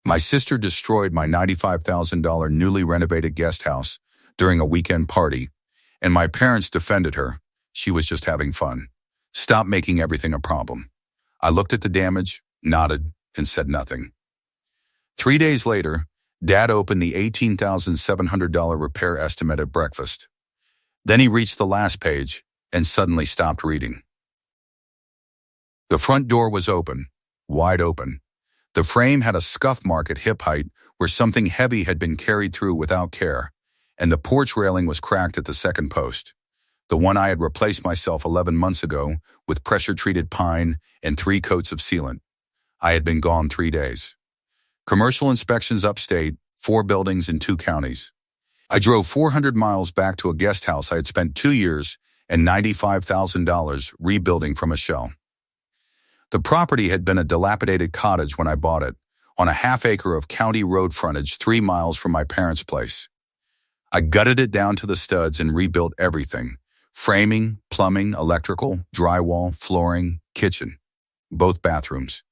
My sister destroyed my $95,000 newly renovated guest house during a weekend party, and my parents defended her. She was just having fun. Stop making everything a problem. I looked at the damage, nodded, and said nothing. 3 days later, Dad opened the $18,700 repair estimate at breakfast. Then he reached the last page and suddenly stopped reading. The front door was open, wide open. The frame had a scuff mark at hip height where something heavy had been carried through without care, and the porch railing was cracked at the second post, the one I had replaced myself 11 months ago with pressure-treated pine and 3 coats of sealant. I had been gone 3 days. Commercial inspections upstate, 4 buildings in 2 counties. I drove 400 miles back to a guest house I had spent 2 years and $95,000 rebuilding from a shell. The property had been a dilapidated cottage when I bought it, on a half-acre of county road frontage 3 miles from my parents' place. I gutted it down to the studs and rebuilt everything: framing, plumbing, electrical, drywall, flooring, kitchen, both bathrooms.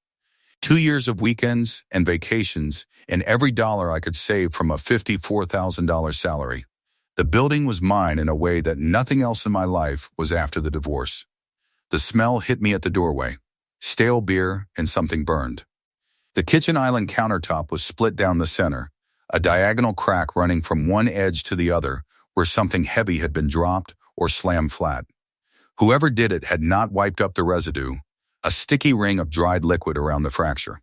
2 years of weekends and vacations and every dollar I could save from a $54,000 salary. The building was mine in a way that nothing else in my life was after the divorce. The smell hit me at the doorway. Stale beer and something burned. The kitchen island countertop was split down the center, a diagonal crack running from one edge to the other where something heavy had been dropped or slammed flat. Whoever did it had not wiped up the residue, a sticky ring of dried liquid around the fracture.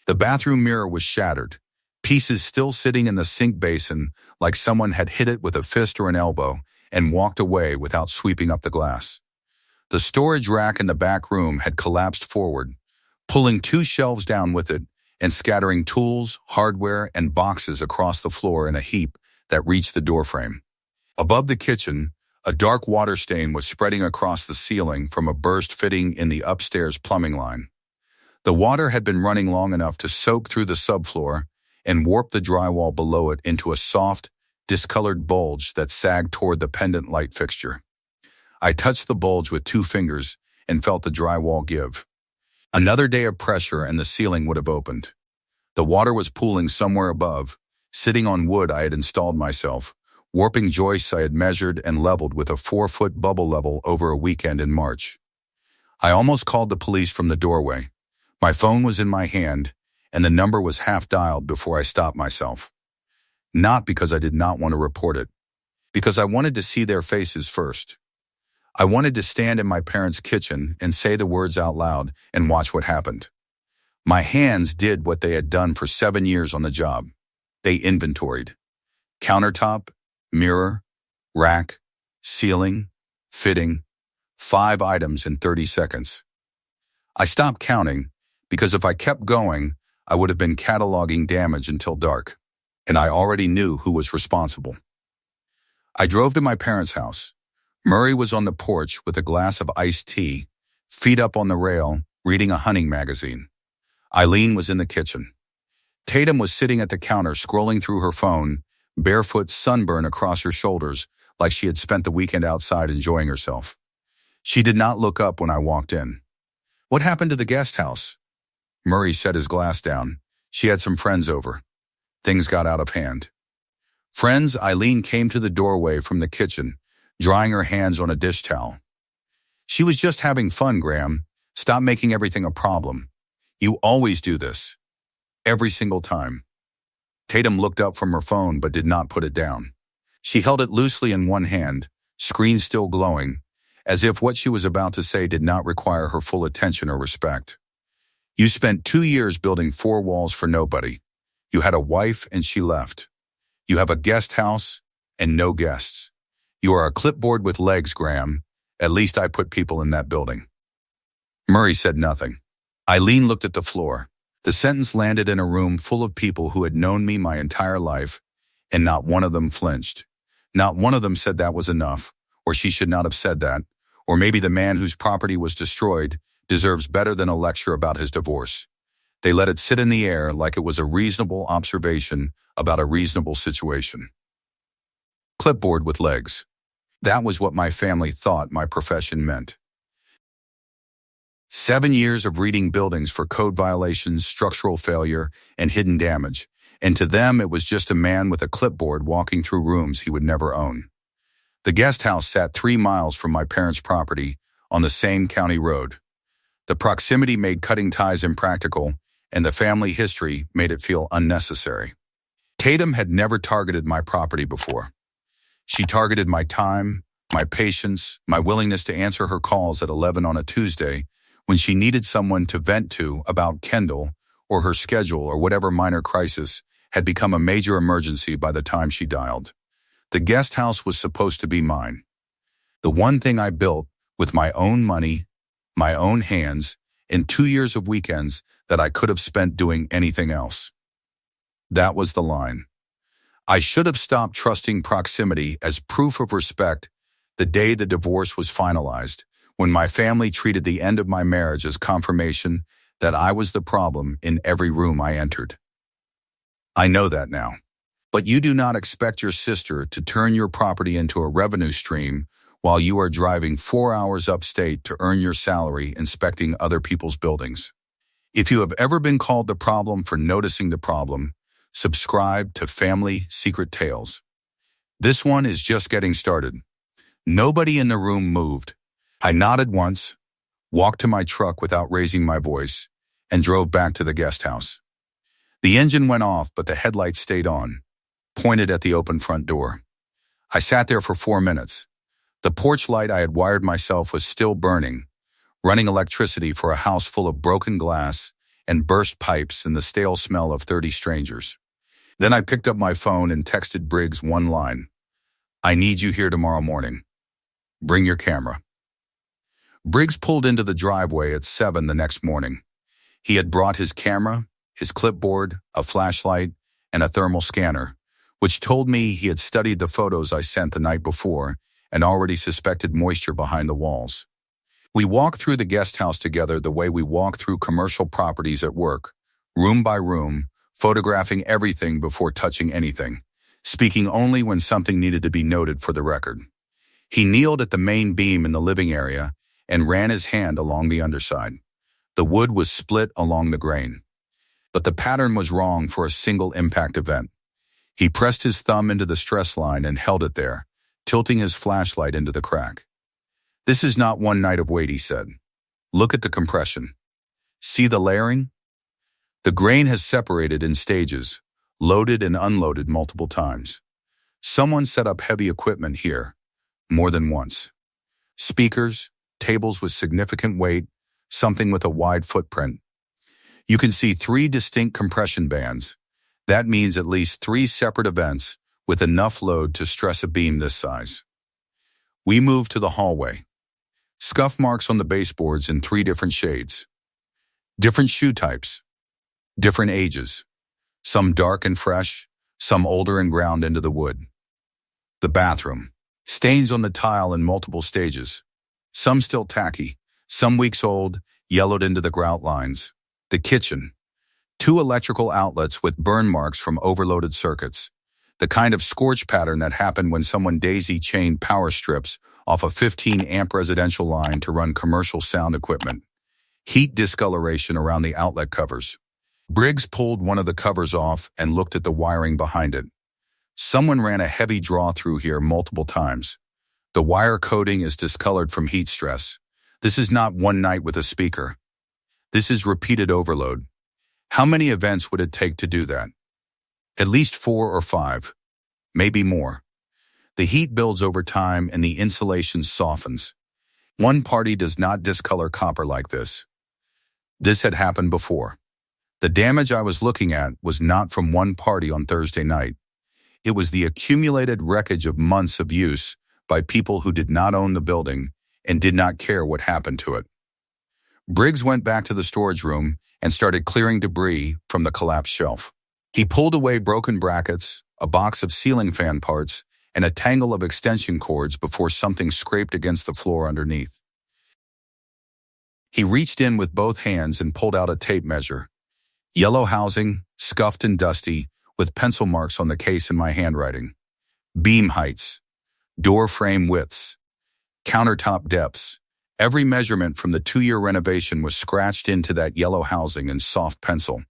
The bathroom mirror was shattered, pieces still sitting in the sink basin like someone had hit it with a fist or an elbow and walked away without sweeping up the glass. The storage rack in the back room had collapsed forward, pulling 2 shelves down with it and scattering tools, hardware, and boxes across the floor in a heap that reached the doorframe. Above the kitchen, a dark water stain was spreading across the ceiling from a burst fitting in the upstairs plumbing line. The water had been running long enough to soak through the subfloor and warp the drywall below it into a soft, discolored bulge that sagged toward the pendant light fixture. I touched the bulge with 2 fingers and felt the drywall give. Another day of pressure and the ceiling would have opened. The water was pooling somewhere above, sitting on wood I had installed myself, warping joists I had measured and leveled with a 4-foot bubble level over a weekend in March. I almost called the police from the doorway. My phone was in my hand, and the number was half dialed before I stopped myself. Not because I did not want to report it, because I wanted to see their faces first. I wanted to stand in my parents' kitchen and say the words out loud and watch what happened. My hands did what they had done for 7 years on the job. They inventoried. Countertop, mirror, rack, ceiling, fitting, 5 items in 30 seconds. I stopped counting because if I kept going, I would have been cataloging damage until dark, and I already knew who was responsible. I drove to my parents' house. Murray was on the porch with a glass of iced tea, feet up on the rail, reading a hunting magazine. Eileen was in the kitchen. Tatum was sitting at the counter scrolling through her phone, barefoot, sunburn across her shoulders like she had spent the weekend outside enjoying herself. She did not look up when I walked in. "What happened to the guest house?" Murray set his glass down. She had some friends over. Things got out of hand. "Friends?" Eileen came to the doorway from the kitchen, drying her hands on a dish towel. "She was just having fun, Graham. Stop making everything a problem. You always do this. Every single time." Tatum looked up from her phone but did not put it down. She held it loosely in one hand, screen still glowing, as if what she was about to say did not require her full attention or respect. "You spent 2 years building 4 walls for nobody. You had a wife and she left. You have a guest house and no guests. You are a clipboard with legs, Graham. At least I put people in that building." Murray said nothing. Eileen looked at the floor. The sentence landed in a room full of people who had known me my entire life, and not one of them flinched. Not one of them said that was enough, or she should not have said that, or maybe the man whose property was destroyed deserves better than a lecture about his divorce. They let it sit in the air like it was a reasonable observation about a reasonable situation. Clipboard with legs. That was what my family thought my profession meant. 7 years of reading buildings for code violations, structural failure, and hidden damage. And to them, it was just a man with a clipboard walking through rooms he would never own. The guest house sat 3 miles from my parents' property on the same county road. The proximity made cutting ties impractical, and the family history made it feel unnecessary. Tatum had never targeted my property before. She targeted my time, my patience, my willingness to answer her calls at 11 on a Tuesday when she needed someone to vent to about Kendall or her schedule or whatever minor crisis had become a major emergency by the time she dialed. The guest house was supposed to be mine. The one thing I built with my own money, my own hands, in 2 years of weekends that I could have spent doing anything else. That was the line. I should have stopped trusting proximity as proof of respect the day the divorce was finalized, when my family treated the end of my marriage as confirmation that I was the problem in every room I entered. I know that now. But you do not expect your sister to turn your property into a revenue stream while you are driving 4 hours upstate to earn your salary inspecting other people's buildings. If you have ever been called the problem for noticing the problem, subscribe to Family Secret Tales. This one is just getting started. Nobody in the room moved. I nodded once, walked to my truck without raising my voice, and drove back to the guest house. The engine went off, but the headlights stayed on, pointed at the open front door. I sat there for 4 minutes. The porch light I had wired myself was still burning, running electricity for a house full of broken glass and burst pipes and the stale smell of 30 strangers. Then I picked up my phone and texted Briggs one line. I need you here tomorrow morning. Bring your camera. Briggs pulled into the driveway at 7 the next morning. He had brought his camera, his clipboard, a flashlight, and a thermal scanner, which told me he had studied the photos I sent the night before and already suspected moisture behind the walls. We walked through the guest house together the way we walk through commercial properties at work, room by room, photographing everything before touching anything, speaking only when something needed to be noted for the record. He kneeled at the main beam in the living area and ran his hand along the underside. The wood was split along the grain. But the pattern was wrong for a single impact event. He pressed his thumb into the stress line and held it there, tilting his flashlight into the crack. This is not one night of wait, he said. Look at the compression. See the layering? The grain has separated in stages, loaded and unloaded multiple times. Someone set up heavy equipment here, more than once. Speakers, tables with significant weight, something with a wide footprint. You can see 3 distinct compression bands. That means at least 3 separate events with enough load to stress a beam this size. We moved to the hallway. Scuff marks on the baseboards in 3 different shades. Different shoe types. Different ages. Some dark and fresh, some older and ground into the wood. The bathroom. Stains on the tile in multiple stages. Some still tacky, some weeks old, yellowed into the grout lines. The kitchen. 2 electrical outlets with burn marks from overloaded circuits. The kind of scorch pattern that happened when someone daisy-chained power strips off a 15-amp residential line to run commercial sound equipment. Heat discoloration around the outlet covers. Briggs pulled one of the covers off and looked at the wiring behind it. Someone ran a heavy draw through here multiple times. The wire coating is discolored from heat stress. This is not one night with a speaker. This is repeated overload. How many events would it take to do that? At least 4 or 5, maybe more. The heat builds over time and the insulation softens. One party does not discolor copper like this. This had happened before. The damage I was looking at was not from one party on Thursday night. It was the accumulated wreckage of months of use by people who did not own the building and did not care what happened to it. Briggs went back to the storage room and started clearing debris from the collapsed shelf. He pulled away broken brackets, a box of ceiling fan parts, and a tangle of extension cords before something scraped against the floor underneath. He reached in with both hands and pulled out a tape measure. Yellow housing, scuffed and dusty, with pencil marks on the case in my handwriting. Beam heights, door frame widths, countertop depths, Every measurement from the 2-year renovation was scratched into that yellow housing in soft pencil.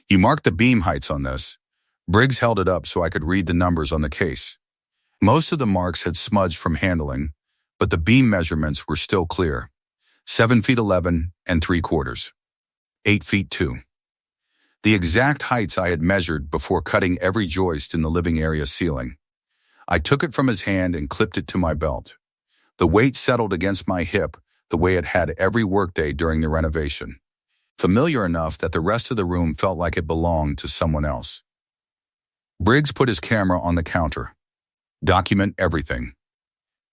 "You marked the beam heights on this." Briggs held it up so I could read the numbers on the case. Most of the marks had smudged from handling, but the beam measurements were still clear. 7 feet 11 and 3/4. 8 feet 2. The exact heights I had measured before cutting every joist in the living area ceiling. I took it from his hand and clipped it to my belt. The weight settled against my hip the way it had every workday during the renovation. Familiar enough that the rest of the room felt like it belonged to someone else. Briggs put his camera on the counter. "Document everything.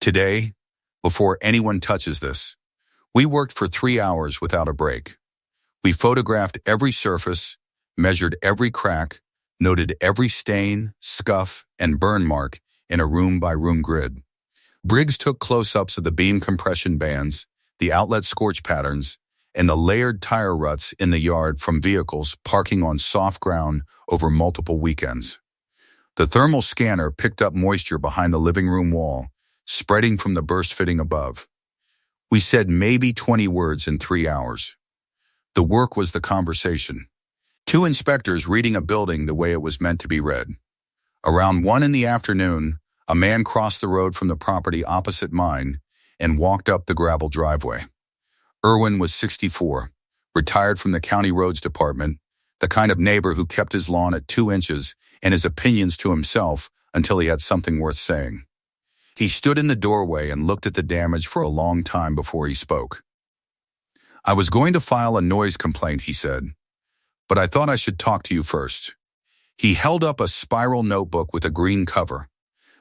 Today, before anyone touches this." We worked for 3 hours without a break. We photographed every surface, measured every crack, noted every stain, scuff, and burn mark in a room-by-room grid. Briggs took close-ups of the beam compression bands, the outlet scorch patterns, and the layered tire ruts in the yard from vehicles parking on soft ground over multiple weekends. The thermal scanner picked up moisture behind the living room wall, spreading from the burst fitting above. We said maybe 20 words in 3 hours. The work was the conversation. 2 inspectors reading a building the way it was meant to be read. Around 1 in the afternoon, a man crossed the road from the property opposite mine and walked up the gravel driveway. Irwin was 64, retired from the county roads department, the kind of neighbor who kept his lawn at 2 inches and his opinions to himself until he had something worth saying. He stood in the doorway and looked at the damage for a long time before he spoke. "I was going to file a noise complaint," he said, "but I thought I should talk to you first." He held up a spiral notebook with a green cover.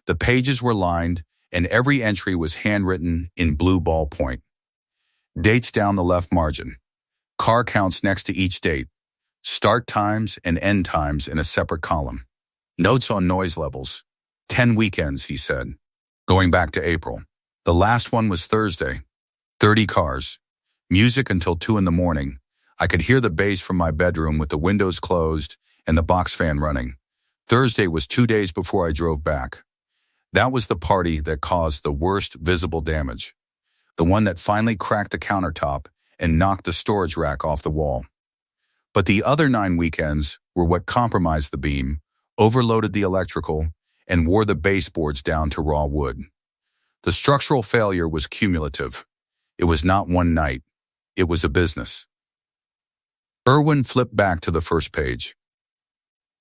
The pages were lined, and every entry was handwritten in blue ballpoint. Dates down the left margin. Car counts next to each date. Start times and end times in a separate column. Notes on noise levels. 10 weekends, he said. Going back to April. The last one was Thursday. 30 cars. Music until 2 in the morning. I could hear the bass from my bedroom with the windows closed and the box fan running. Thursday was 2 days before I drove back. That was the party that caused the worst visible damage. The one that finally cracked the countertop and knocked the storage rack off the wall. But the other 9 weekends were what compromised the beam, overloaded the electrical, and wore the baseboards down to raw wood. The structural failure was cumulative. It was not one night. It was a business. Irwin flipped back to the first page.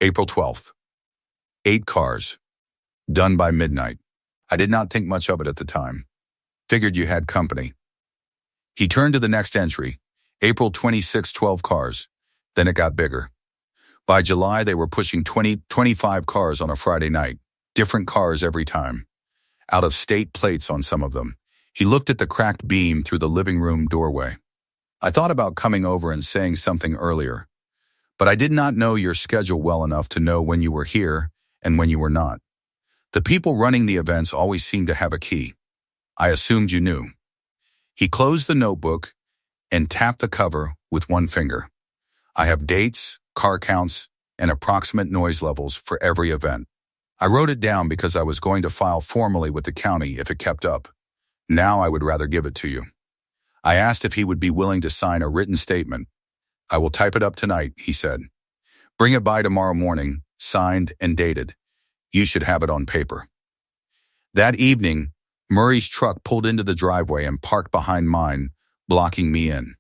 April 12th. 8 cars. Done by midnight. I did not think much of it at the time. Figured you had company. He turned to the next entry. April 26, 12 cars. Then it got bigger. By July, they were pushing 25 cars on a Friday night. Different cars every time. Out-of-state plates on some of them. He looked at the cracked beam through the living room doorway. I thought about coming over and saying something earlier, but I did not know your schedule well enough to know when you were here and when you were not. The people running the events always seemed to have a key. I assumed you knew. He closed the notebook and tapped the cover with one finger. I have dates, car counts, and approximate noise levels for every event. I wrote it down because I was going to file formally with the county if it kept up. Now I would rather give it to you. I asked if he would be willing to sign a written statement. "I will type it up tonight," he said. "Bring it by tomorrow morning, signed and dated. You should have it on paper." That evening, Murray's truck pulled into the driveway and parked behind mine, blocking me in.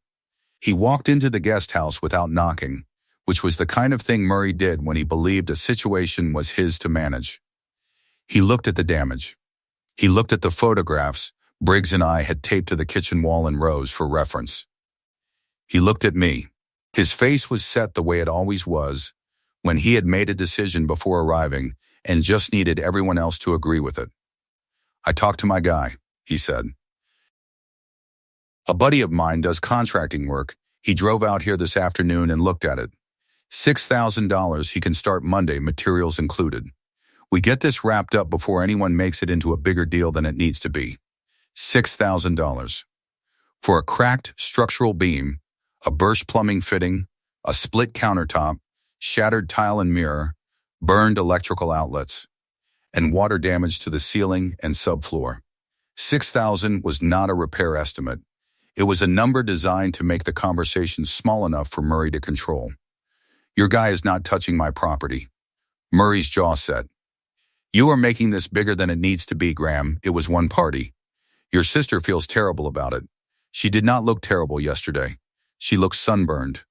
He walked into the guest house without knocking, which was the kind of thing Murray did when he believed a situation was his to manage. He looked at the damage. He looked at the photographs Briggs and I had taped to the kitchen wall in rows for reference. He looked at me. His face was set the way it always was, when he had made a decision before arriving and just needed everyone else to agree with it. "I talked to my guy," he said. "A buddy of mine does contracting work. He drove out here this afternoon and looked at it. $6,000 he can start Monday, materials included. We get this wrapped up before anyone makes it into a bigger deal than it needs to be. $6,000. For a cracked structural beam, a burst plumbing fitting, a split countertop, shattered tile and mirror, burned electrical outlets, and water damage to the ceiling and subfloor. $6,000 was not a repair estimate. It was a number designed to make the conversation small enough for Murray to control. "Your guy is not touching my property." Murray's jaw set. "You are making this bigger than it needs to be, Graham. It was one party. Your sister feels terrible about it. She did not look terrible yesterday. She looks sunburned.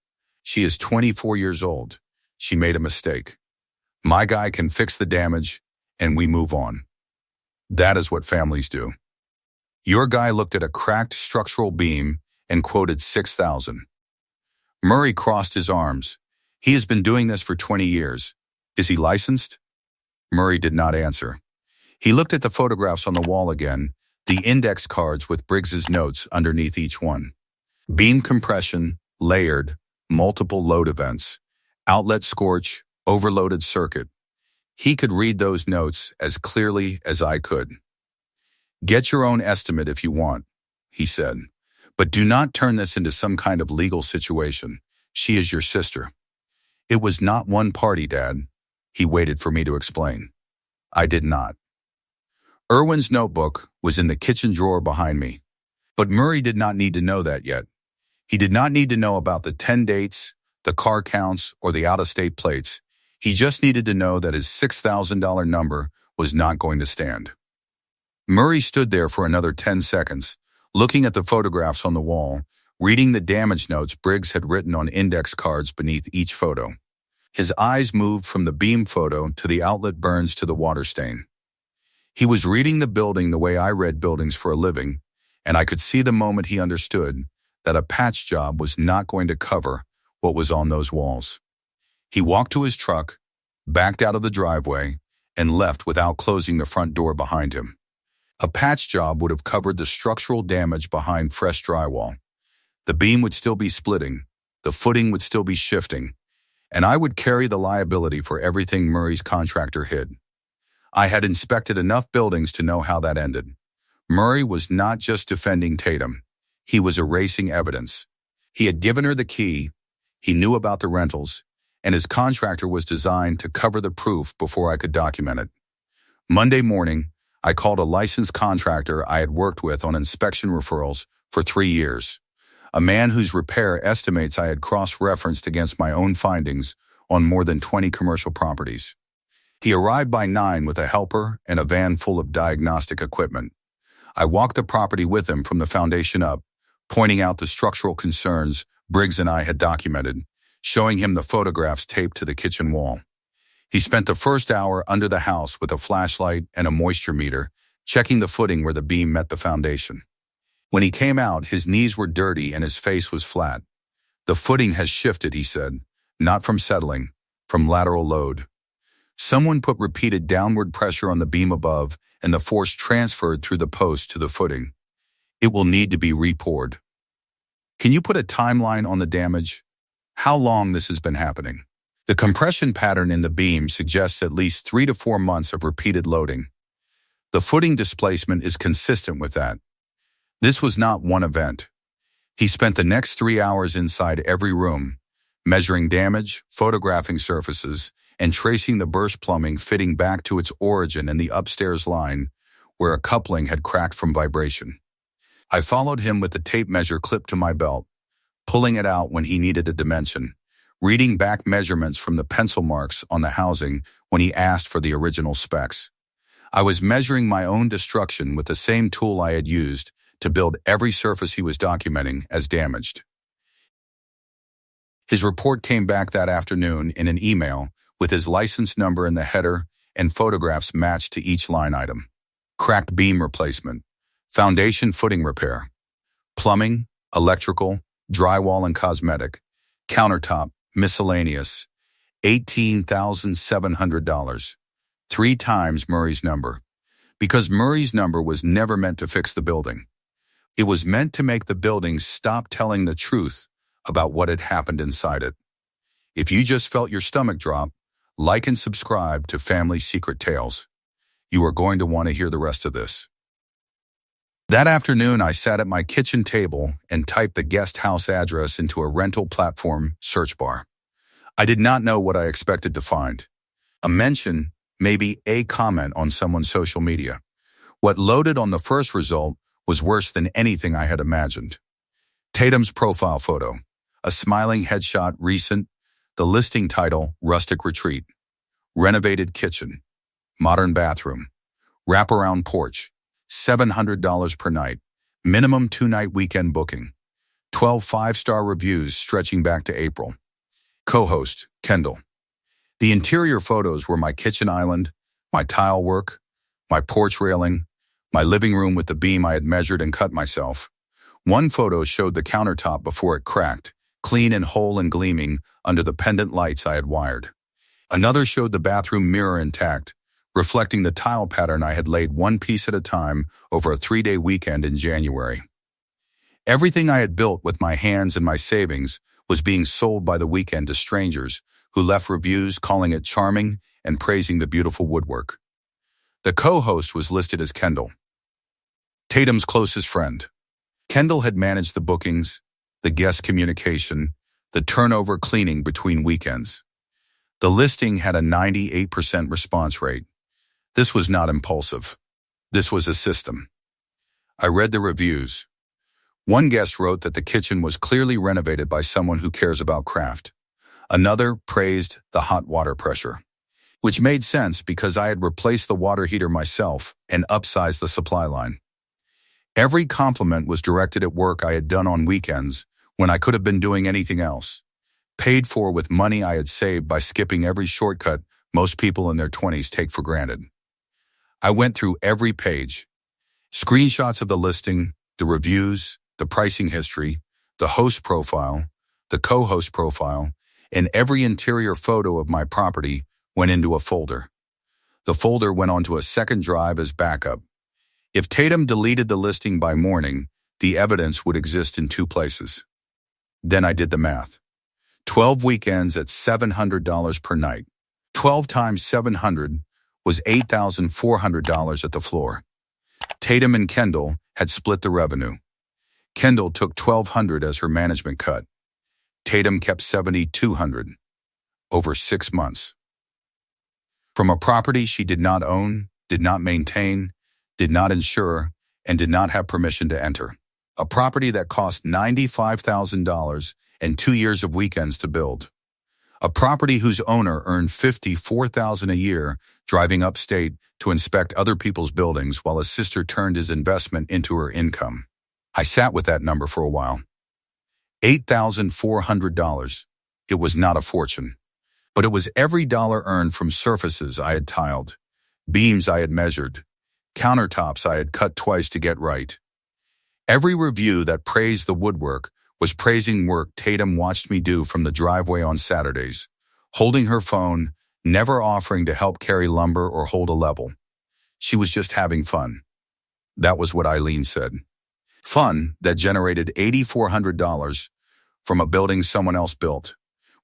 She is 24 years old. She made a mistake. My guy can fix the damage, and we move on." That is what families do. Your guy looked at a cracked structural beam and quoted 6,000. Murray crossed his arms. "He has been doing this for 20 years. Is he licensed?" Murray did not answer. He looked at the photographs on the wall again, the index cards with Briggs's notes underneath each one. Beam compression, layered, multiple load events, outlet scorch, overloaded circuit. He could read those notes as clearly as I could. "Get your own estimate if you want," he said, "but do not turn this into some kind of legal situation. She is your sister." "It was not one party, Dad." He waited for me to explain. I did not. Irwin's notebook was in the kitchen drawer behind me. But Murray did not need to know that yet. He did not need to know about the 10 dates, the car counts, or the out-of-state plates. He just needed to know that his $6,000 number was not going to stand. Murray stood there for another 10 seconds, looking at the photographs on the wall, reading the damage notes Briggs had written on index cards beneath each photo. His eyes moved from the beam photo to the outlet burns to the water stain. He was reading the building the way I read buildings for a living, and I could see the moment he understood that a patch job was not going to cover what was on those walls. He walked to his truck, backed out of the driveway, and left without closing the front door behind him. A patch job would have covered the structural damage behind fresh drywall. The beam would still be splitting, the footing would still be shifting, and I would carry the liability for everything Murray's contractor hid. I had inspected enough buildings to know how that ended. Murray was not just defending Tatum. He was erasing evidence. He had given her the key, he knew about the rentals, and his contractor was designed to cover the proof before I could document it. Monday morning, I called a licensed contractor I had worked with on inspection referrals for 3 years, a man whose repair estimates I had cross-referenced against my own findings on more than 20 commercial properties. He arrived by 9 with a helper and a van full of diagnostic equipment. I walked the property with him from the foundation up, pointing out the structural concerns Briggs and I had documented, showing him the photographs taped to the kitchen wall. He spent the first hour under the house with a flashlight and a moisture meter, checking the footing where the beam met the foundation. When he came out, his knees were dirty and his face was flat. "The footing has shifted," he said, "not from settling, from lateral load. Someone put repeated downward pressure on the beam above, and the force transferred through the post to the footing. It will need to be repoured." "Can you put a timeline on the damage? How long this has been happening?" "The compression pattern in the beam suggests at least 3 to 4 months of repeated loading. The footing displacement is consistent with that. This was not one event." He spent the next 3 hours inside every room, measuring damage, photographing surfaces, and tracing the burst plumbing fitting back to its origin in the upstairs line where a coupling had cracked from vibration. I followed him with the tape measure clipped to my belt, pulling it out when he needed a dimension, reading back measurements from the pencil marks on the housing when he asked for the original specs. I was measuring my own destruction with the same tool I had used to build every surface he was documenting as damaged. His report came back that afternoon in an email with his license number in the header and photographs matched to each line item. Cracked beam replacement, foundation footing repair, plumbing, electrical, drywall and cosmetic, countertop, miscellaneous, $18,700, 3 times Murray's number. Because Murray's number was never meant to fix the building. It was meant to make the building stop telling the truth about what had happened inside it. If you just felt your stomach drop, like and subscribe to Family Secret Tales. You are going to want to hear the rest of this. That afternoon, I sat at my kitchen table and typed the guest house address into a rental platform search bar. I did not know what I expected to find. A mention, maybe a comment on someone's social media. What loaded on the first result was worse than anything I had imagined. Tatum's profile photo. A smiling headshot recent. The listing title, Rustic Retreat. Renovated kitchen. Modern bathroom. Wraparound porch. $700 per night. Minimum 2-night weekend booking. 12 5-star reviews stretching back to April. Co-host, Kendall. The interior photos were my kitchen island, my tile work, my porch railing, my living room with the beam I had measured and cut myself. One photo showed the countertop before it cracked, clean and whole and gleaming under the pendant lights I had wired. Another showed the bathroom mirror intact, reflecting the tile pattern I had laid one piece at a time over a 3-day weekend in January. Everything I had built with my hands and my savings was being sold by the weekend to strangers who left reviews calling it charming and praising the beautiful woodwork. The co-host was listed as Kendall, Tatum's closest friend. Kendall had managed the bookings, the guest communication, the turnover cleaning between weekends. The listing had a 98% response rate. This was not impulsive. This was a system. I read the reviews. One guest wrote that the kitchen was clearly renovated by someone who cares about craft. Another praised the hot water pressure, which made sense because I had replaced the water heater myself and upsized the supply line. Every compliment was directed at work I had done on weekends when I could have been doing anything else, paid for with money I had saved by skipping every shortcut most people in their 20s take for granted. I went through every page, screenshots of the listing, the reviews, the pricing history, the host profile, the co-host profile, and every interior photo of my property went into a folder. The folder went onto a second drive as backup. If Tatum deleted the listing by morning, the evidence would exist in 2 places. Then I did the math. 12 weekends at $700 per night. 12 times 700 was $8,400 at the floor. Tatum and Kendall had split the revenue. Kendall took $1,200 as her management cut. Tatum kept $7,200 over 6 months. From a property she did not own, did not maintain, did not insure, and did not have permission to enter. A property that cost $95,000 and 2 years of weekends to build. A property whose owner earned $54,000 a year driving upstate to inspect other people's buildings while his sister turned his investment into her income. I sat with that number for a while. $8,400. It was not a fortune, but it was every dollar earned from surfaces I had tiled, beams I had measured, countertops I had cut twice to get right. Every review that praised the woodwork was praising work Tatum watched me do from the driveway on Saturdays, holding her phone, never offering to help carry lumber or hold a level. She was just having fun. That was what Eileen said. Fun that generated $8,400 from a building someone else built,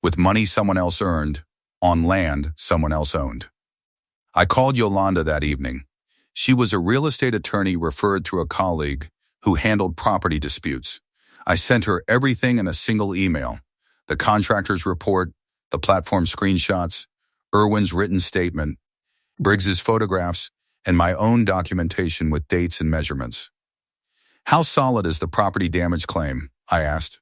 with money someone else earned, on land someone else owned. I called Yolanda that evening. She was a real estate attorney referred through a colleague who handled property disputes. I sent her everything in a single email: the contractor's report, the platform screenshots, Irwin's written statement, Briggs's photographs, and my own documentation with dates and measurements. How solid is the property damage claim? I asked.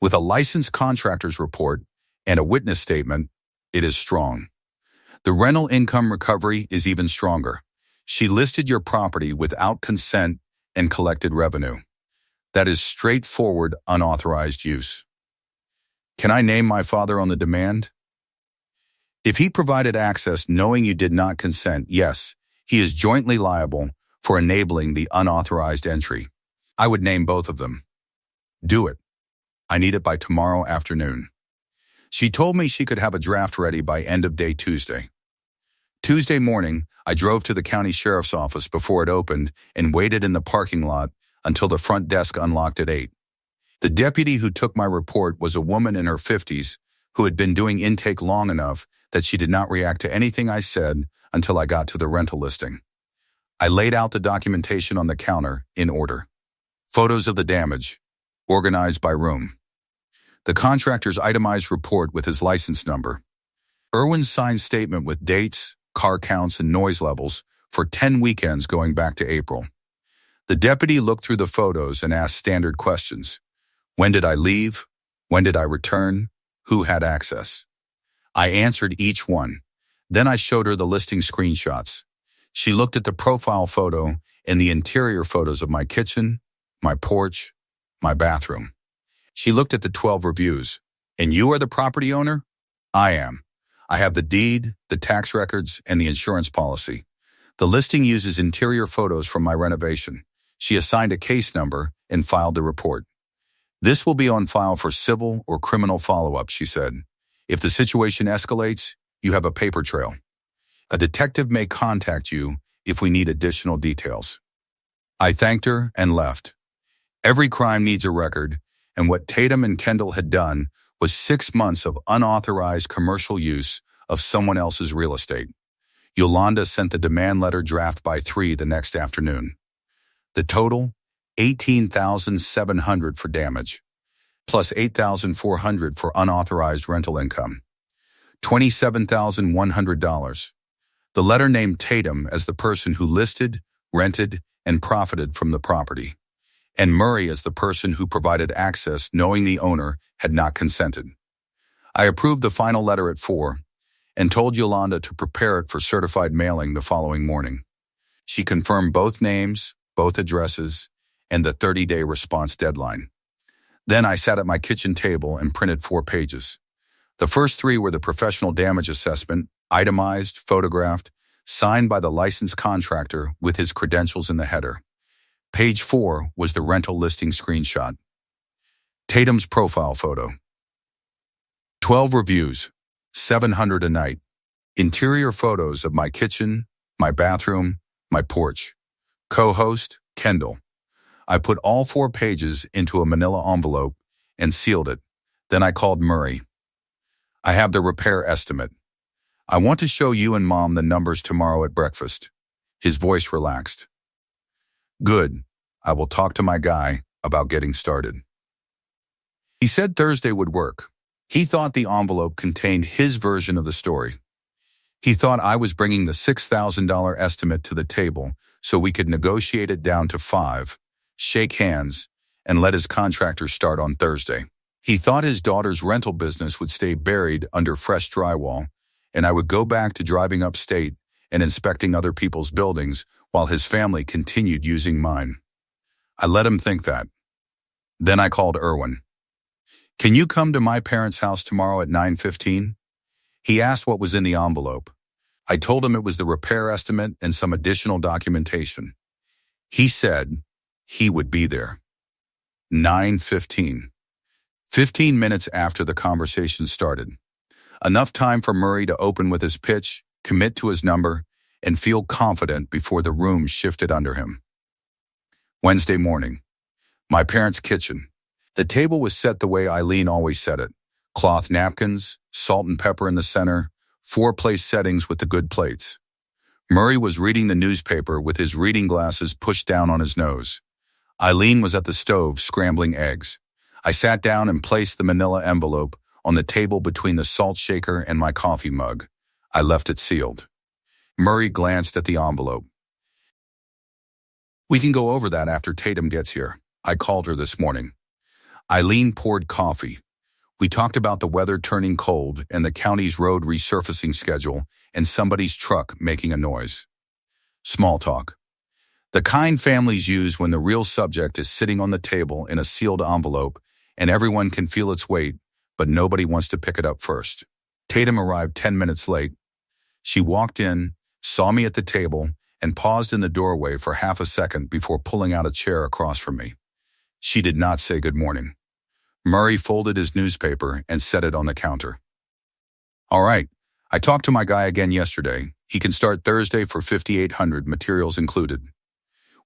With a licensed contractor's report and a witness statement, it is strong. The rental income recovery is even stronger. She listed your property without consent and collected revenue. That is straightforward, unauthorized use. Can I name my father on the demand? If he provided access knowing you did not consent, yes, he is jointly liable for enabling the unauthorized entry. I would name both of them. Do it. I need it by tomorrow afternoon. She told me she could have a draft ready by end of day Tuesday. Tuesday morning, I drove to the county sheriff's office before it opened and waited in the parking lot until the front desk unlocked at 8. The deputy who took my report was a woman in her 50s who had been doing intake long enough that she did not react to anything I said until I got to the rental listing. I laid out the documentation on the counter in order. Photos of the damage, organized by room. The contractor's itemized report with his license number. Irwin's signed statement with dates, car counts, and noise levels for 10 weekends going back to April. The deputy looked through the photos and asked standard questions. When did I leave? When did I return? Who had access? I answered each one. Then I showed her the listing screenshots. She looked at the profile photo and the interior photos of my kitchen, my porch, my bathroom. She looked at the 12 reviews. And you are the property owner? I am. I have the deed, the tax records, and the insurance policy. The listing uses interior photos from my renovation. She assigned a case number and filed the report. This will be on file for civil or criminal follow-up, she said. If the situation escalates, you have a paper trail. A detective may contact you if we need additional details. I thanked her and left. Every crime needs a record, and what Tatum and Kendall had done was 6 months of unauthorized commercial use of someone else's real estate. Yolanda sent the demand letter draft by 3 the next afternoon. The total, $18,700 for damage, plus $8,400 for unauthorized rental income, $27,100. The letter named Tatum as the person who listed, rented, and profited from the property, and Murray as the person who provided access knowing the owner had not consented. I approved the final letter at 4 and told Yolanda to prepare it for certified mailing the following morning. She confirmed both names, both addresses, and the 30-day response deadline. Then I sat at my kitchen table and printed 4 pages. The first 3 were the professional damage assessment, itemized, photographed, signed by the licensed contractor with his credentials in the header. Page 4 was the rental listing screenshot. Tatum's profile photo. 12 reviews, $700 a night. Interior photos of my kitchen, my bathroom, my porch. Co-host, Kendall. I put all 4 pages into a manila envelope and sealed it. Then I called Murray. I have the repair estimate. I want to show you and Mom the numbers tomorrow at breakfast. His voice relaxed. Good. I will talk to my guy about getting started. He said Thursday would work. He thought the envelope contained his version of the story. He thought I was bringing the $6,000 estimate to the table so we could negotiate it down to 5, shake hands, and let his contractor start on Thursday. He thought his daughter's rental business would stay buried under fresh drywall, and I would go back to driving upstate and inspecting other people's buildings while his family continued using mine. I let him think that. Then I called Erwin. Can you come to my parents' house tomorrow at 9:15? He asked what was in the envelope. I told him it was the repair estimate and some additional documentation. He said he would be there. 9:15. 15 minutes after the conversation started. Enough time for Murray to open with his pitch, commit to his number, and feel confident before the room shifted under him. Wednesday morning. My parents' kitchen. The table was set the way Eileen always set it. Cloth napkins, salt and pepper in the center, 4-place settings with the good plates. Murray was reading the newspaper with his reading glasses pushed down on his nose. Eileen was at the stove scrambling eggs. I sat down and placed the manila envelope on the table between the salt shaker and my coffee mug. I left it sealed. Murray glanced at the envelope. We can go over that after Tatum gets here. I called her this morning. Eileen poured coffee. We talked about the weather turning cold and the county's road resurfacing schedule and somebody's truck making a noise. Small talk. The kind families use when the real subject is sitting on the table in a sealed envelope and everyone can feel its weight, but nobody wants to pick it up first. Tatum arrived 10 minutes late. She walked in, saw me at the table, and paused in the doorway for half a second before pulling out a chair across from me. She did not say good morning. Murray folded his newspaper and set it on the counter. All right, I talked to my guy again yesterday. He can start Thursday for $5,800, materials included.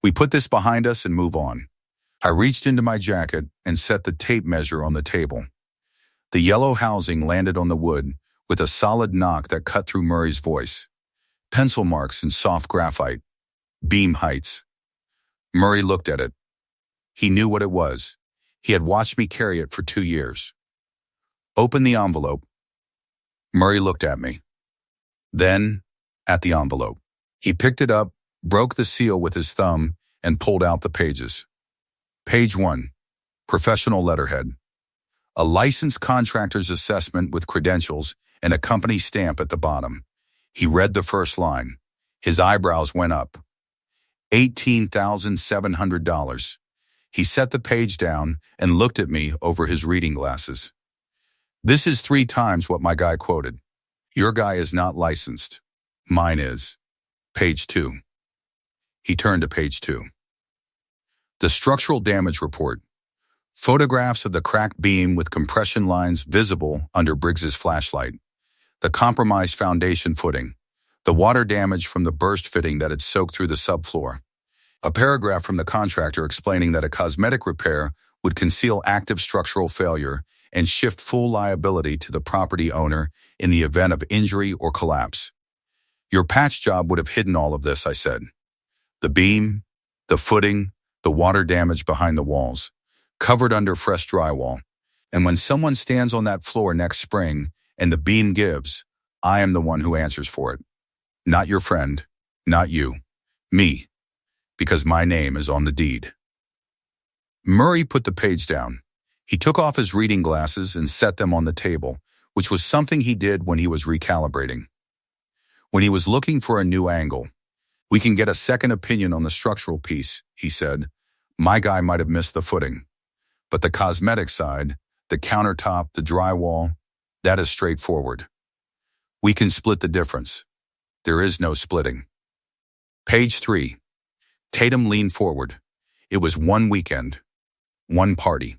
We put this behind us and move on. I reached into my jacket and set the tape measure on the table. The yellow housing landed on the wood with a solid knock that cut through Murray's voice. Pencil marks in soft graphite. Beam heights. Murray looked at it. He knew what it was. He had watched me carry it for 2 years. Open the envelope. Murray looked at me. Then, at the envelope. He picked it up, broke the seal with his thumb, and pulled out the pages. Page 1. Professional letterhead. A licensed contractor's assessment with credentials and a company stamp at the bottom. He read the first line. His eyebrows went up. $18,700. He set the page down and looked at me over his reading glasses. This is 3 times what my guy quoted. Your guy is not licensed. Mine is. Page 2. He turned to page 2. The structural damage report. Photographs of the cracked beam with compression lines visible under Briggs's flashlight. The compromised foundation footing. The water damage from the burst fitting that had soaked through the subfloor. A paragraph from the contractor explaining that a cosmetic repair would conceal active structural failure and shift full liability to the property owner in the event of injury or collapse. Your patch job would have hidden all of this, I said. The beam, the footing, the water damage behind the walls, covered under fresh drywall. And when someone stands on that floor next spring and the beam gives, I am the one who answers for it. Not your friend, not you, me, because my name is on the deed. Murray put the page down. He took off his reading glasses and set them on the table, which was something he did when he was recalibrating. When he was looking for a new angle. We can get a second opinion on the structural piece, he said. My guy might have missed the footing. But the cosmetic side, the countertop, the drywall, that is straightforward. We can split the difference. There is no splitting. Page 3. Tatum leaned forward. It was one weekend. One party.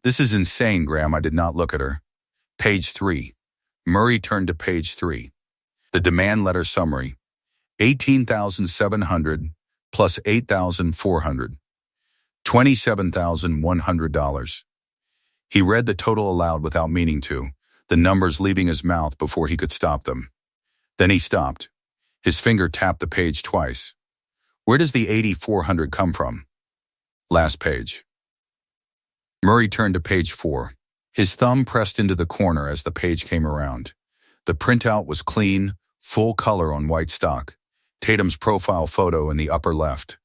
This is insane, Graham. I did not look at her. Page 3. Murray turned to page 3. The demand letter summary. $18,700 plus $8,400. $27,100. He read the total aloud without meaning to, the numbers leaving his mouth before he could stop them. Then he stopped. His finger tapped the page twice. Where does the $8,400 come from? Last page. Murray turned to page 4. His thumb pressed into the corner as the page came around. The printout was clean, full color on white stock. Tatum's profile photo in the upper left.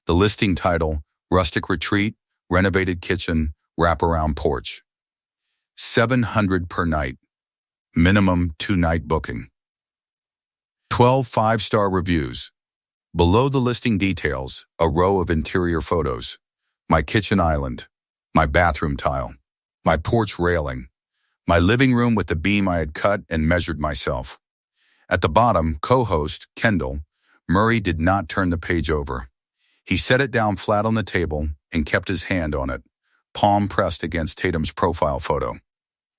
The listing title, Rustic Retreat, Renovated Kitchen, Wraparound Porch. $700 per night. Minimum 2-night booking. 12 5-star reviews. Below the listing details, a row of interior photos. My kitchen island. My bathroom tile. My porch railing. My living room with the beam I had cut and measured myself. At the bottom, co-host, Kendall, Murray did not turn the page over. He set it down flat on the table and kept his hand on it, palm pressed against Tatum's profile photo.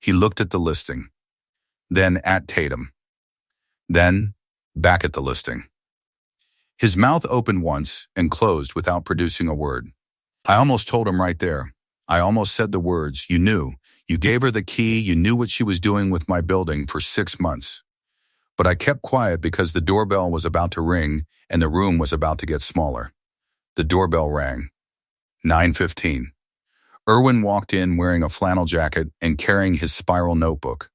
He looked at the listing. Then at Tatum. Then back at the listing. His mouth opened once and closed without producing a word. I almost told him right there. I almost said the words, you knew. You gave her the key. You knew what she was doing with my building for 6 months. But I kept quiet because the doorbell was about to ring and the room was about to get smaller. The doorbell rang. 9:15. Irwin walked in wearing a flannel jacket and carrying his spiral notebook.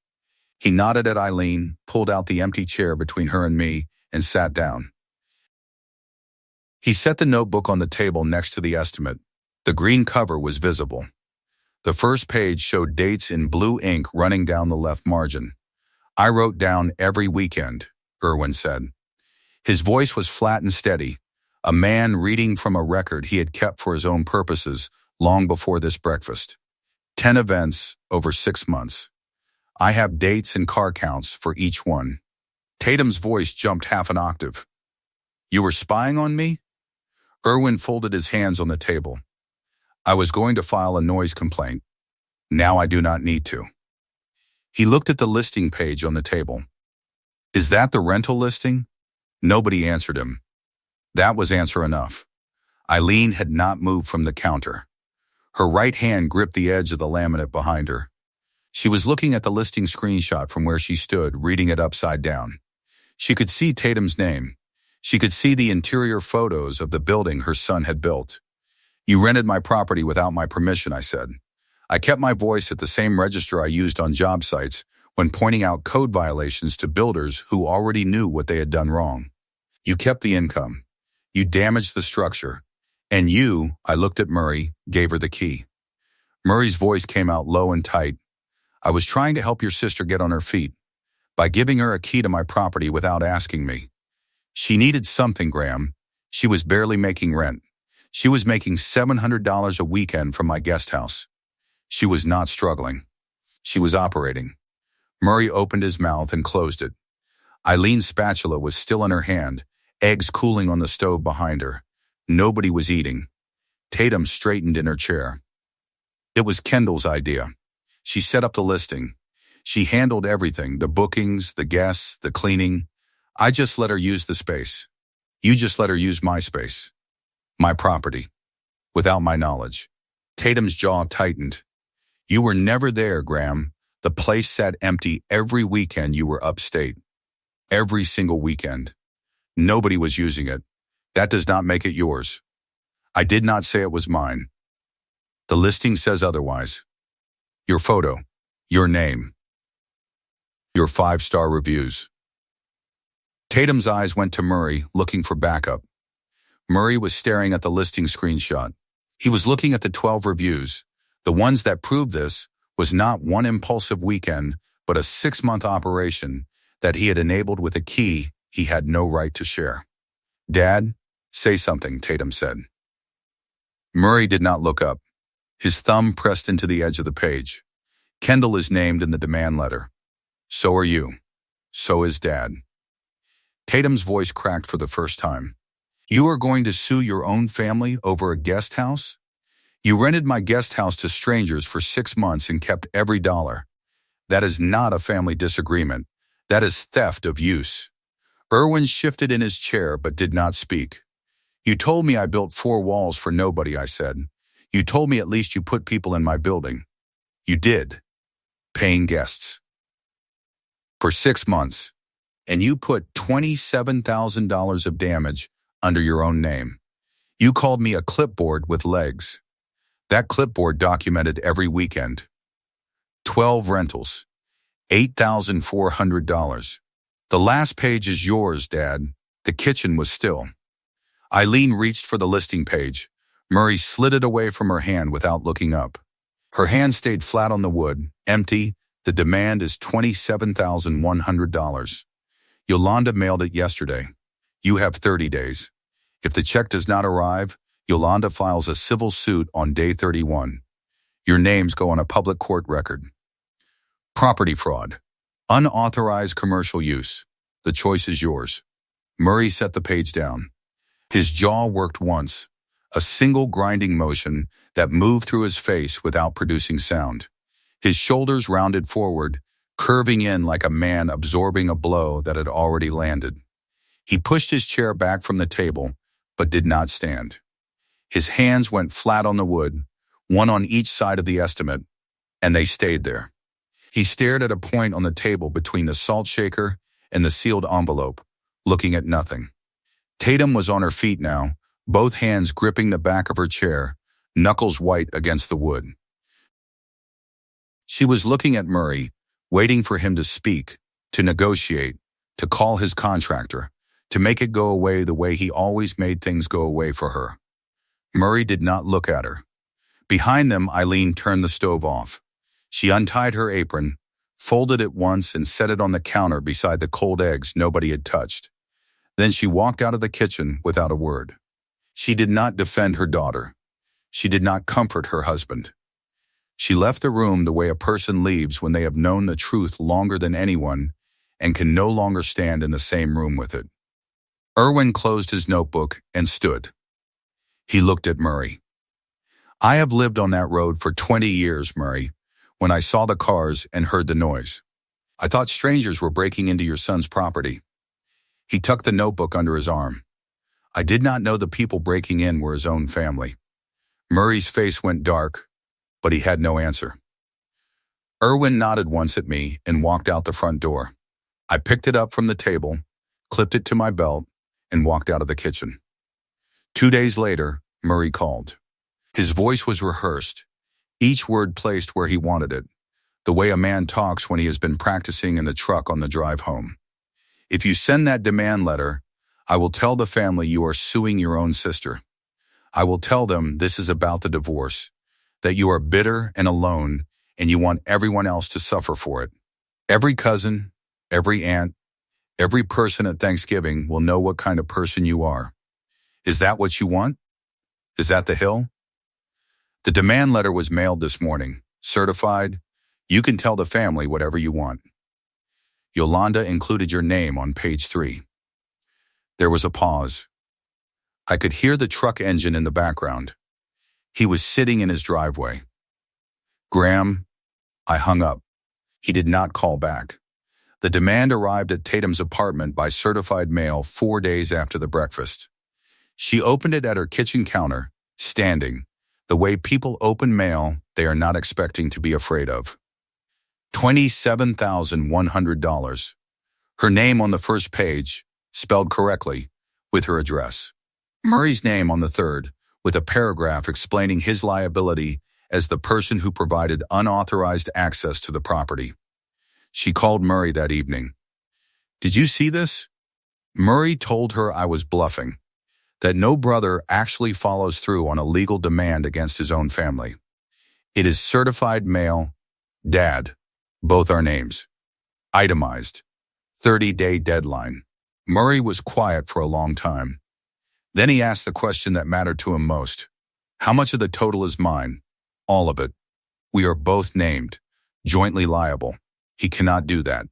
He nodded at Eileen, pulled out the empty chair between her and me, and sat down. He set the notebook on the table next to the estimate. The green cover was visible. The first page showed dates in blue ink running down the left margin. I wrote down every weekend, Irwin said. His voice was flat and steady, a man reading from a record he had kept for his own purposes long before this breakfast. 10 events over 6 months. I have dates and car counts for each one. Tatum's voice jumped half an octave. You were spying on me? Irwin folded his hands on the table. I was going to file a noise complaint. Now I do not need to. He looked at the listing page on the table. Is that the rental listing? Nobody answered him. That was answer enough. Eileen had not moved from the counter. Her right hand gripped the edge of the laminate behind her. She was looking at the listing screenshot from where she stood, reading it upside down. She could see Tatum's name. She could see the interior photos of the building her son had built. You rented my property without my permission, I said. I kept my voice at the same register I used on job sites when pointing out code violations to builders who already knew what they had done wrong. You kept the income. You damaged the structure. And you, I looked at Murray, gave her the key. Murray's voice came out low and tight. I was trying to help your sister get on her feet by giving her a key to my property without asking me. She needed something, Graham. She was barely making rent. She was making $700 a weekend from my guest house. She was not struggling. She was operating. Murray opened his mouth and closed it. Eileen's spatula was still in her hand, eggs cooling on the stove behind her. Nobody was eating. Tatum straightened in her chair. It was Kendall's idea. She set up the listing. She handled everything, the bookings, the guests, the cleaning. I just let her use the space. You just let her use my space. My property. Without my knowledge. Tatum's jaw tightened. You were never there, Graham. The place sat empty every weekend you were upstate. Every single weekend. Nobody was using it. That does not make it yours. I did not say it was mine. The listing says otherwise. Your photo. Your name. Your 5-star reviews. Tatum's eyes went to Murray, looking for backup. Murray was staring at the listing screenshot. He was looking at the 12 reviews. The ones that proved this was not one impulsive weekend, but a 6-month operation that he had enabled with a key he had no right to share. Dad, say something, Tatum said. Murray did not look up. His thumb pressed into the edge of the page. Kendall is named in the demand letter. So are you. So is Dad. Tatum's voice cracked for the first time. You are going to sue your own family over a guest house? You rented my guest house to strangers for 6 months and kept every dollar. That is not a family disagreement. That is theft of use. Irwin shifted in his chair but did not speak. You told me I built 4 walls for nobody, I said. You told me at least you put people in my building. You did. Paying guests. For 6 months. And you put $27,000 of damage under your own name. You called me a clipboard with legs. That clipboard documented every weekend. 12 rentals. $8,400. The last page is yours, Dad. The kitchen was still. Eileen reached for the listing page. Murray slid it away from her hand without looking up. Her hand stayed flat on the wood, empty. The demand is $27,100. Yolanda mailed it yesterday. You have 30 days. If the check does not arrive, Yolanda files a civil suit on day 31. Your names go on a public court record. Property fraud. Unauthorized commercial use. The choice is yours. Murray set the page down. His jaw worked once, a single grinding motion that moved through his face without producing sound. His shoulders rounded forward, curving in like a man absorbing a blow that had already landed. He pushed his chair back from the table, but did not stand. His hands went flat on the wood, one on each side of the estimate, and they stayed there. He stared at a point on the table between the salt shaker and the sealed envelope, looking at nothing. Tatum was on her feet now, both hands gripping the back of her chair, knuckles white against the wood. She was looking at Murray, waiting for him to speak, to negotiate, to call his contractor, to make it go away the way he always made things go away for her. Murray did not look at her. Behind them, Eileen turned the stove off. She untied her apron, folded it once and set it on the counter beside the cold eggs nobody had touched. Then she walked out of the kitchen without a word. She did not defend her daughter. She did not comfort her husband. She left the room the way a person leaves when they have known the truth longer than anyone and can no longer stand in the same room with it. Irwin closed his notebook and stood. He looked at Murray. I have lived on that road for 20 years, Murray, when I saw the cars and heard the noise. I thought strangers were breaking into your son's property. He tucked the notebook under his arm. I did not know the people breaking in were his own family. Murray's face went dark, but he had no answer. Irwin nodded once at me and walked out the front door. I picked it up from the table, clipped it to my belt, and walked out of the kitchen. 2 days later, Murray called. His voice was rehearsed, each word placed where he wanted it, the way a man talks when he has been practicing in the truck on the drive home. If you send that demand letter, I will tell the family you are suing your own sister. I will tell them this is about the divorce, that you are bitter and alone and you want everyone else to suffer for it. Every cousin, every aunt, every person at Thanksgiving will know what kind of person you are. Is that what you want? Is that the hill? The demand letter was mailed this morning, certified. You can tell the family whatever you want. Yolanda included your name on page 3. There was a pause. I could hear the truck engine in the background. He was sitting in his driveway. Graham, I hung up. He did not call back. The demand arrived at Tatum's apartment by certified mail 4 days after the breakfast. She opened it at her kitchen counter, standing, the way people open mail they are not expecting to be afraid of. $27,100. Her name on the first page, spelled correctly, with her address. Murray's name on the third, with a paragraph explaining his liability as the person who provided unauthorized access to the property. She called Murray that evening. Did you see this? Murray told her I was bluffing, that no brother actually follows through on a legal demand against his own family. It is certified mail, Dad, both our names. Itemized. 30-day deadline. Murray was quiet for a long time. Then he asked the question that mattered to him most. How much of the total is mine? All of it. We are both named, jointly liable. He cannot do that.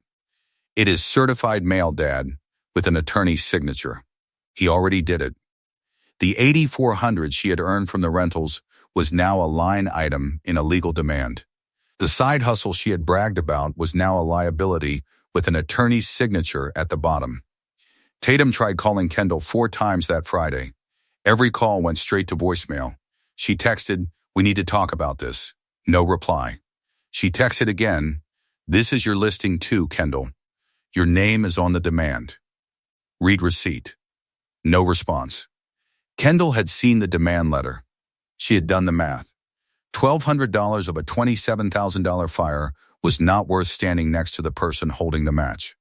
It is certified mail, Dad, with an attorney's signature. He already did it. The $8,400 she had earned from the rentals was now a line item in a legal demand. The side hustle she had bragged about was now a liability with an attorney's signature at the bottom. Tatum tried calling Kendall 4 times that Friday. Every call went straight to voicemail. She texted, "We need to talk about this." No reply. She texted again, "This is your listing too, Kendall. Your name is on the demand. Read receipt." No response. Kendall had seen the demand letter. She had done the math. $1,200 of a $27,000 fire was not worth standing next to the person holding the match.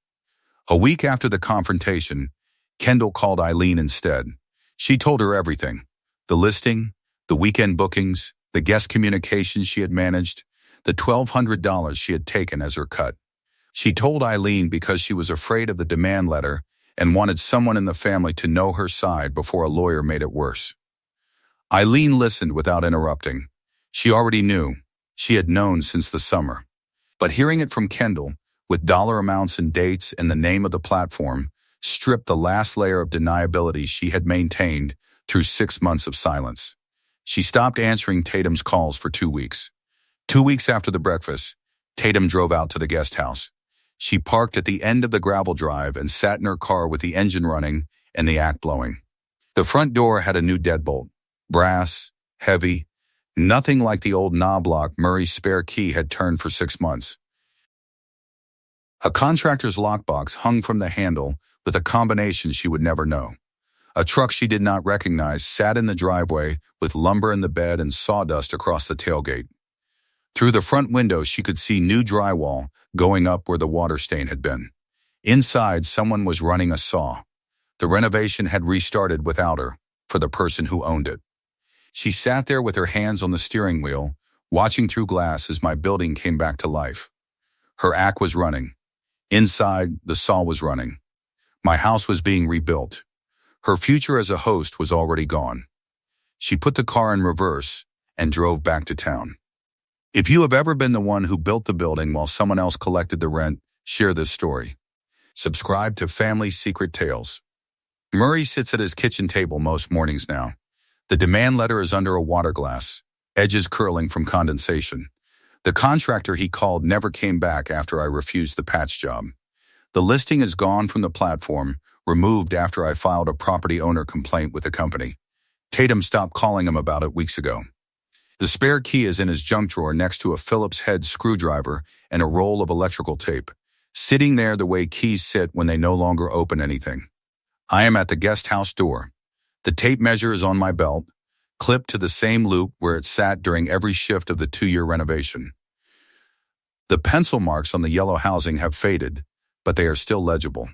A week after the confrontation, Kendall called Eileen instead. She told her everything. The listing, the weekend bookings, the guest communications she had managed, the $1,200 she had taken as her cut. She told Eileen because she was afraid of the demand letter and wanted someone in the family to know her side before a lawyer made it worse. Eileen listened without interrupting. She already knew. She had known since the summer. But hearing it from Kendall, with dollar amounts and dates and the name of the platform, stripped the last layer of deniability she had maintained through 6 months of silence. She stopped answering Tatum's calls for 2 weeks. 2 weeks after the breakfast, Tatum drove out to the guest house. She parked at the end of the gravel drive and sat in her car with the engine running and the act blowing. The front door had a new deadbolt, brass, heavy, nothing like the old knob lock Murray's spare key had turned for 6 months. A contractor's lockbox hung from the handle with a combination she would never know. A truck she did not recognize sat in the driveway with lumber in the bed and sawdust across the tailgate. Through the front window, she could see new drywall going up where the water stain had been. Inside, someone was running a saw. The renovation had restarted without her, for the person who owned it. She sat there with her hands on the steering wheel, watching through glass as my building came back to life. Her act was running. Inside, the saw was running. My house was being rebuilt. Her future as a host was already gone. She put the car in reverse and drove back to town. If you have ever been the one who built the building while someone else collected the rent, share this story. Subscribe to Family Secret Tales. Murray sits at his kitchen table most mornings now. The demand letter is under a water glass, edges curling from condensation. The contractor he called never came back after I refused the patch job. The listing is gone from the platform, removed after I filed a property owner complaint with the company. Tatum stopped calling him about it weeks ago. The spare key is in his junk drawer next to a Phillips head screwdriver and a roll of electrical tape, sitting there the way keys sit when they no longer open anything. I am at the guest house door. The tape measure is on my belt, clipped to the same loop where it sat during every shift of the 2-year renovation. The pencil marks on the yellow housing have faded, but they are still legible.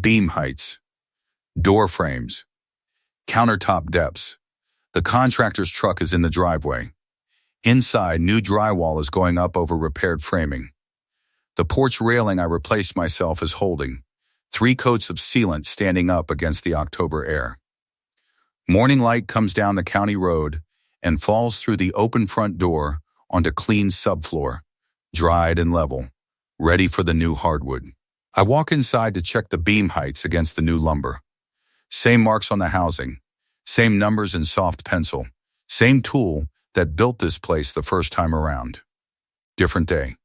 Beam heights, door frames, countertop depths. The contractor's truck is in the driveway. Inside, new drywall is going up over repaired framing. The porch railing I replaced myself is holding, 3 coats of sealant standing up against the October air. Morning light comes down the county road and falls through the open front door onto clean subfloor, dried and level, ready for the new hardwood. I walk inside to check the beam heights against the new lumber. Same marks on the housing, same numbers in soft pencil, same tool that built this place the first time around. Different day.